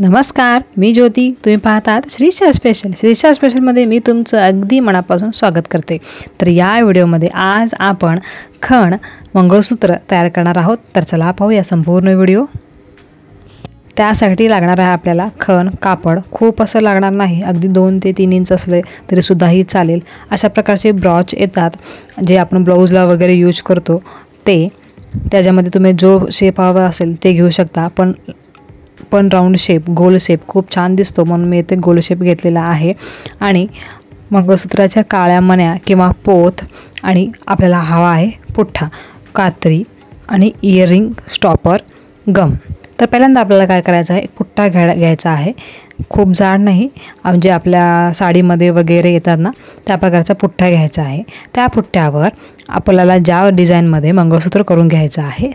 नमस्कार, मी ज्योती. तुम्ही पाहतात श्रीशा स्पेशल. श्रीशा स्पेशलमध्ये मी तुमचं अगदी मनापासून स्वागत करते. तर या व्हिडिओमध्ये आज आपण खण मंगळसूत्र तयार करणार आहोत. तर चला पाहूया संपूर्ण व्हिडिओ. त्यासाठी लागणार आहे आपल्याला खण कापड. खूप असं लागणार नाही, अगदी 2 ते 3 इंच असले तरीसुद्धाही चालेल. अशा प्रकारचे ब्रॉच येतात जे आपण ब्लाऊजला वगैरे यूज करतो ते. त्याच्यामध्ये तुम्ही जो शेप हवा असेल ते घेऊ शकता. पण राऊंड शेप, गोल शेप खूप छान दिसतो म्हणून मी इथे गोल शेप घेतलेला आहे. आणि मंगळसूत्राच्या काळ्या मण्या किंवा पोत आणि आपल्याला हवा आहे पुठ्ठा, कात्री आणि इयरिंग स्टॉपर, गम. तर पहिल्यांदा आपल्याला काय करायचं आहे, पुठ्ठा घ्यायचा आहे. खूप जाड नाही, म्हणजे आपल्या साडीमध्ये वगैरे येतात ना त्या प्रकारचा पुठ्ठा घ्यायचा आहे. त्या पुठ्ठ्यावर आपल्याला ज्या डिझाईनमध्ये मंगळसूत्र करून घ्यायचं आहे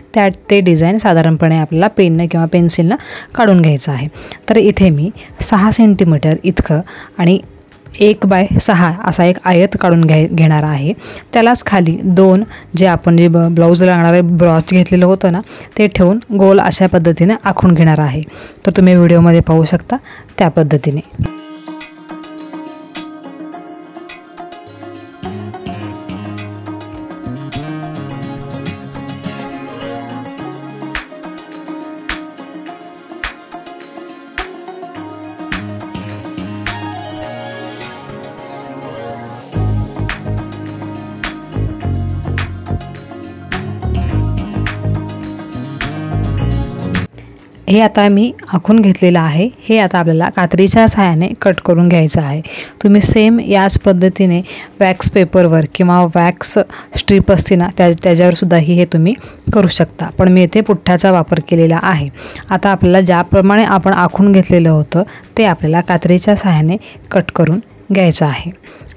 ते डिझाईन साधारणपणे आपल्याला पेनने किंवा पेन्सिलनं काढून घ्यायचं आहे. तर इथे मी 6 सेंटीमीटर इतकं आणि 1/6 असा एक आयत काढून घेणार आहे. त्यालाच खाली 2 जे आपण ब्लाऊजला लागणारे ब्रॉच घेतलेलं होतं ना ते ठेवून गोल अशा पद्धतीने आखून घेणार आहे. तर तुम्ही व्हिडिओमध्ये पाहू शकता त्या पद्धतीने. हे आता मी आखून घेतलेलं आहे. हे आता आपल्याला कात्रीच्या सहाय्याने कट करून घ्यायचं आहे. तुम्ही सेम याच पद्धतीने वॅक्स पेपरवर किंवा वॅक्स स्ट्रीप असते ना त्याच्यावर सुद्धाही हे तुम्ही करू शकता. पण मी इथे पुठ्ठ्याचा वापर केलेला आहे. आता आपल्याला ज्याप्रमाणे आपण आखून घेतलेलं होतं ते आपल्याला कात्रीच्या सहाय्याने कट करून घ्यायचं आहे.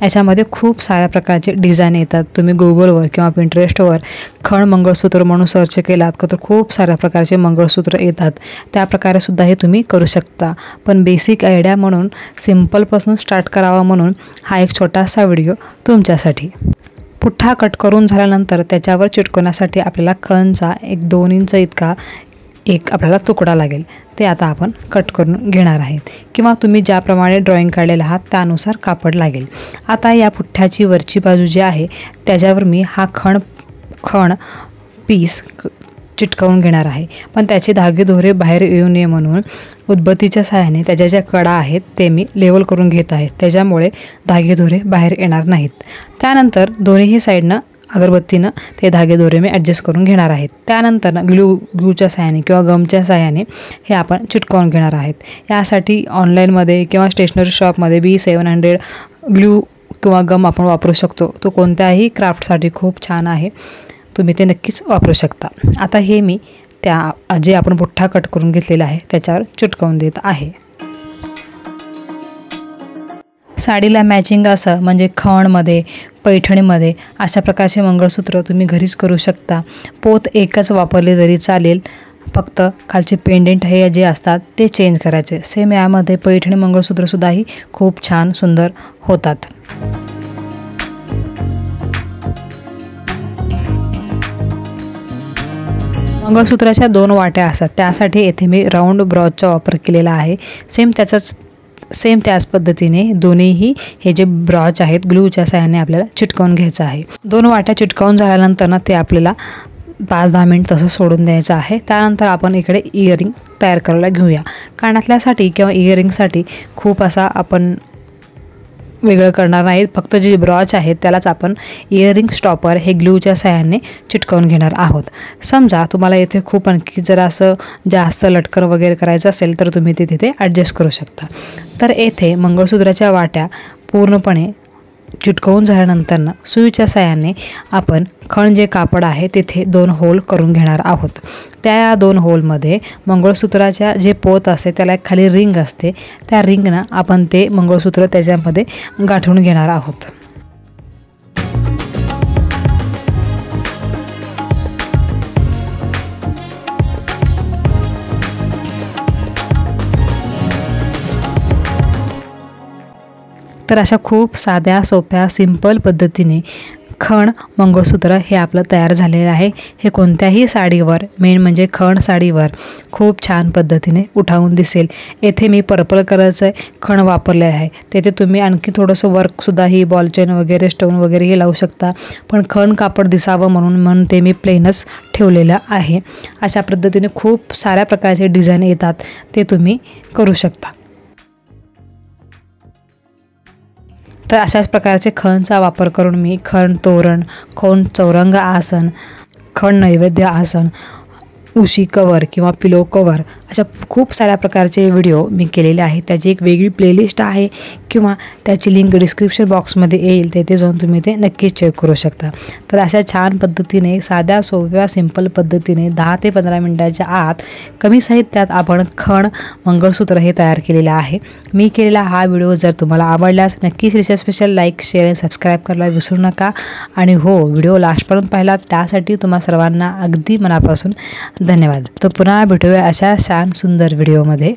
याच्यामध्ये खूप साऱ्या प्रकारचे डिझाईन येतात. तुम्ही गुगलवर किंवा पिंटरेस्टवर खण मंगळसूत्र म्हणून सर्च केलात का तर खूप साऱ्या प्रकारचे मंगळसूत्र येतात. त्या प्रकारेसुद्धा हे तुम्ही करू शकता. पण बेसिक आयडिया म्हणून, सिम्पलपासून स्टार्ट करावा म्हणून हा एक छोटासा व्हिडिओ तुमच्यासाठी. पुठ्ठा कट करून झाल्यानंतर त्याच्यावर चिटकवण्यासाठी आपल्याला खणचा एक 2 इंच इतका एक आपल्याला तुकडा लागेल. ते आता आपण कट करून घेणार आहेत. किंवा तुम्ही ज्याप्रमाणे ड्रॉईंग काढलेलं आहात त्यानुसार कापड लागेल. आता या पुठ्ठ्याची वरची बाजू जी आहे त्याच्यावर मी हा खण पीस चिटकवून घेणार आहे. पण त्याचे धागेदोरे बाहेर येऊ नये म्हणून उदबत्तीच्या सहाय्याने त्याच्या ज्या कडा आहेत ते मी लेवल करून घेत आहे. त्याच्यामुळे धागेदोरे बाहेर येणार नाहीत. त्यानंतर दोन्हीही साईडनं अगरबत्तीनं ते धागेदोरे मी ॲडजस्ट करून घेणार आहेत. त्यानंतर ग्लूच्या सहाय्याने किंवा गमच्या सहाय्याने हे आपण चिटकवून घेणार आहेत. यासाठी ऑनलाईनमध्ये किंवा स्टेशनरी शॉपमध्ये B700 ग्लू किंवा गम आपण वापरू शकतो. तो कोणत्याही क्राफ्टसाठी खूप छान आहे. तुम्ही ते नक्कीच वापरू शकता. आता हे मी जे आपण पुठ्ठा कट करून घेतलेला आहे त्याच्यावर चिटकवून देत आहे. साडीला मॅचिंग असं म्हणजे खणमध्ये, पैठणीमध्ये अशा प्रकारचे मंगळसूत्र तुम्ही घरीच करू शकता. पोत एकच वापरले तरी चालेल, फक्त खालचे पेंडेंट हे जे असतात ते चेंज करायचे. सेम यामध्ये पैठणी मंगळसूत्रसुद्धाही खूप छान सुंदर होतात. मंगळसूत्राच्या 2 वाट्या असतात, त्यासाठी येथे मी राऊंड ब्रॉचचा वापर केलेला आहे. सेम त्याच पद्धतीने दोन्हीही हे जे ब्रॉच आहेत ग्लूच्या सहाय्याने आपल्याला चिटकवून घ्यायचं आहे. 2 वाट्या चिटकवून झाल्यानंतर ना ते आपल्याला 5-10 मिनिट तसं सोडून द्यायचं आहे. त्यानंतर आपण इकडे इयरिंग तयार करायला घेऊया. कानातल्यासाठी किंवा इयरिंगसाठी खूप असा आपण वेगळं करणार नाहीत. फक्त जे ब्रॉच आहेत त्यालाच आपण इयरिंग स्टॉपर हे ग्लूच्या सहाय्याने चिटकवून घेणार आहोत. समजा तुम्हाला इथे खूप आणखी जर असं जास्त लटकन वगैरे करायचं असेल तर तुम्ही ते तिथे ॲडजस्ट करू शकता. तर येथे मंगळसूत्राच्या वाट्या पूर्णपणे चिटकवून झाल्यानंतर सुईच्या सहाय्याने आपण खण जे कापड आहे तिथे 2 होल करून घेणार आहोत. त्या 2 होलमध्ये मंगळसूत्राच्या जे पोत असते त्याला एक खाली रिंग असते, त्या रिंगनं आपण ते मंगळसूत्र त्याच्यामध्ये गाठून घेणार आहोत. तर अशा खूप साध्या सोप्या सिंपल पद्धतीने खण मंगळसूत्र हे आपलं तयार झालेलं आहे। हे कोणत्याही साडीवर, मेन म्हणजे खण साडीवर खूप छान पद्धतीने उठावून दिसेल। येथे मी पर्पल कलरचं खण वापरले आहे। तेथे तुम्ही आणखी थोडंसं वर्कसुद्धा ही बॉल चेन वगैरे स्टोन वगैरे हे लावू शकता, पण खण कापड दिसावं म्हणून ते मी प्लेनच ठेवलेलं आहे। अशा पद्धतीने खूप साऱ्या प्रकारचे डिझाईन येतात, ते तुम्ही करू शकता। तर अशाच प्रकारचे खणचा वापर करून मी खण तोरण, खण चौरंग आसन, खण नैवेद्य आसन, उशी कवर किंवा पिलो कवर अशा खूप साऱ्या प्रकारचे व्हिडिओ मी केलेले आहेत। त्याची एक वेगळी प्लेलिस्ट आहे किंवा त्याची लिंक डिस्क्रिप्शन बॉक्समध्ये येईल, तेथे जाऊन तुम्ही ते नक्कीच चेक करू शकता। तर अशा छान पद्धतीने साध्या सोप्या सिंपल पद्धतीने 10 ते 15 मिनिटाच्या आत कमी साहित्यात आपण खण मंगळसूत्र हे तयार केलेलं आहे। मी केलेला हा व्हिडिओ जर तुम्हाला आवडल्यास नक्कीच रिचा स्पेशल लाईक, शेअर आणि सबस्क्राईब करायला विसरू नका। आणि हो, व्हिडिओ लास्टपर्यंत पाहिला त्यासाठी तुम्हा सर्वांना अगदी मनापासून धन्यवाद। तर पुन्हा भेटूया अशा छान सुंदर व्हिडिओमध्ये।